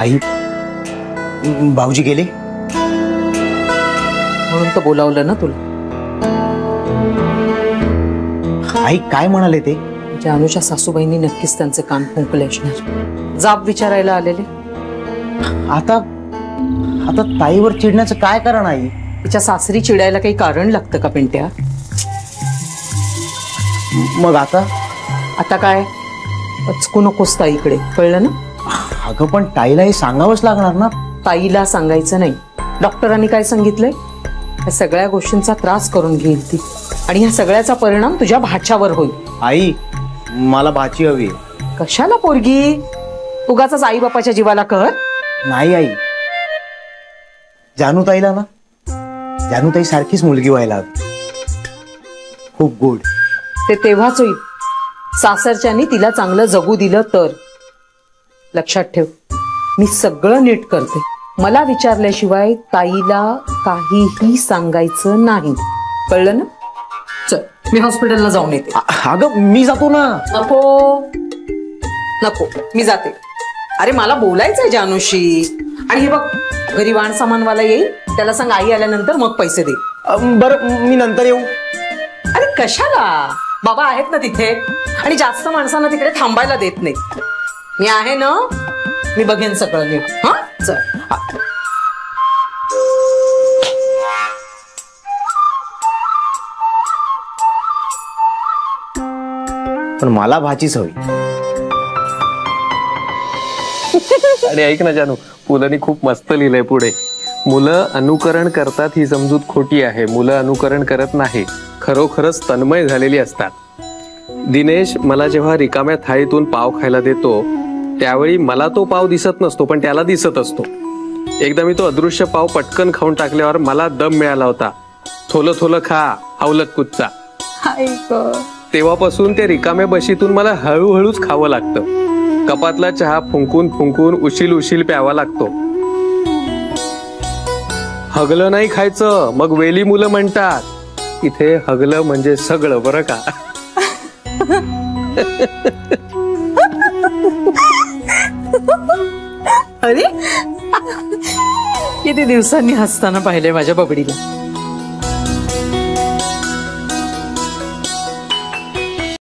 आई, भाऊजी गेले म्हणून तर बोलावलं ना तुला. आई काय म्हणाले ते? जानूच्या सासूबाईंनी नक्कीच त्यांचे कान फुंकले असणार. जाब विचारायला आलेले. आता आता ताईवर चिडण्याचं काय कारण आई? तिच्या सासरी चिडायला काही कारण लागतं का पिंट्या? मग आता आता काय पचकू नकोस ताईकडे, कळलं ना? अगं पण ताईला हे सांगावंच लागणार ना. ताईला सांगायचं नाही. डॉक्टरांनी काय सांगितलंय? या सगळ्या गोष्टींचा त्रास करून घेईल ती आणि ह्या सगळ्याचा परिणाम तुझ्या भाच्यावर होईल. आई मला भाची हवी. कशाला पोरगी? उगाच आई बापाच्या जीवाला कहर. नाही आई, जानूताईला ना जानूताई सारखीच मुलगी व्हायला हवी. खूप गोड. ते तेव्हाच होईल सासरच्यानी तिला चांगलं जगू दिलं तर. लक्षात ठेव, मी सगळं नीट करते. मला विचारल्याशिवाय ताईला काहीही सांगायचं नाही, कळलं ना? चल मी हॉस्पिटलला जाऊन येते. अगं मी जातो ना. नको नको, मी जाते. अरे मला बोलायचंय जानूशी. आणि हे बघ, घरी वाण सामानवाला येईल, त्याला सांग आई आल्यानंतर मग पैसे दे. बरं मी नंतर येऊ. अरे कशाला, बाबा आहेत ना तिथे आणि जास्त माणसांना तिकडे थांबायला देत नाही. मी आहे ना, मी बघेन सगळं नीट. हा चल. पण मला भाचीच हवी. आणि ऐक ना जानू, पुलंनी खूप मस्त लिहिलंय पुढे. मुलं अनुकरण करतात ही समजूत खोटी आहे. मुलं अनुकरण करत नाही, खरोखरच तन्मय झालेली असतात. दिनेश मला जेव्हा रिकाम्या थाळीतून पाव खायला देतो त्यावेळी मला तो पाव दिसत नसतो, पण त्याला दिसत असतो. एकदा मी तो अदृश्य पाव पटकन खाऊन टाकल्यावर मला दम मिळाला होता. थोलं थोलं खा हवलत कुच्चा. तेव्हापासून ते रिकाम्या बशीतून मला हळूहळूच खावं लागतं. कपातला चहा फुंकून फुंकून उशील उशील प्यावा लागतो. हगलं नाही खायचं, मग वेली मुलं म्हणतात. इथे हगलं म्हणजे सगळं, बरं का? अरे किती दिवसांनी हसताना पाहिले माझ्या बबडीला.